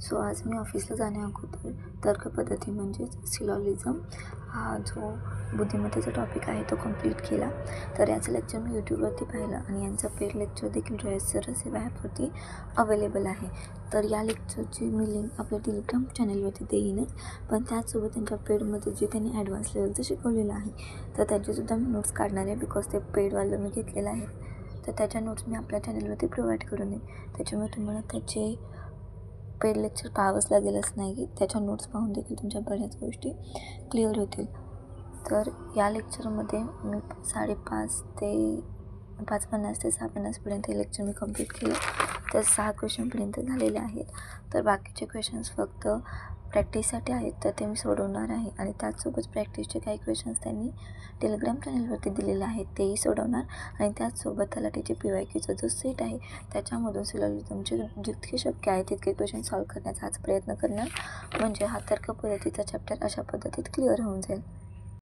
So आज मी ऑफिसला जाण्याअगोदर तर्क पद्धती म्हणजेच सिलॉजिझम हा जो बुद्धिमत्तेचा टॉपिक आहे तो कंप्लीट केला. तर याचं लेक्चर मी यूट्यूबवरती पाहिलं आणि यांचं पेड लेक्चर देखील रॉयसरस या ॲपवरती अवेलेबल आहे. तर या लेक्चरची मी लिंक आपल्या टेलिग्राम चॅनलवरती देईनच, पण त्याचसोबत त्यांच्या पेडमध्ये जे त्यांनी ॲडव्हान्स लेवलचं शिकवलेलं आहे तर त्याचेसुद्धा मी नोट्स काढणार आहे, बिकॉज ते पेडवालं मी घेतलेलं आहे. तर त्याच्या नोट्स मी आपल्या चॅनलवरती प्रोव्हाइड करून देईन. त्याच्यामुळे तुम्हाला त्याचे पेड लेक्चर पाहावंच लागेलच नाही, की त्याच्या नोट्स पाहून देखील तुमच्या बऱ्याच गोष्टी क्लिअर होतील. तर या लेक्चरमध्ये मी 5:30 ते 5:50 ते 6:50पर्यंत हे लेक्चर मी कंप्लीट केलं. तर 6 क्वेश्चनपर्यंत झालेले आहेत. तर बाकीचे क्वेश्चन्स फक्त प्रॅक्टिससाठी आहेत, तर ते मी सोडवणार आहे आणि त्याचसोबत प्रॅक्टिसचे काही क्वेश्चन्स त्यांनी टेलिग्राम चॅनलवरती दिलेले आहेत तेही सोडवणार आणि त्याचसोबत तलाठीचे PYQचा जो सेट आहे त्याच्यामधून सिलॉजिझमचे जितके शक्य आहे तितके क्वेश्चन सॉल्व्ह करण्याचा आज प्रयत्न करणार, म्हणजे हा तर्क पद्धतीचा चॅप्टर अशा पद्धतीत क्लिअर होऊन जाईल.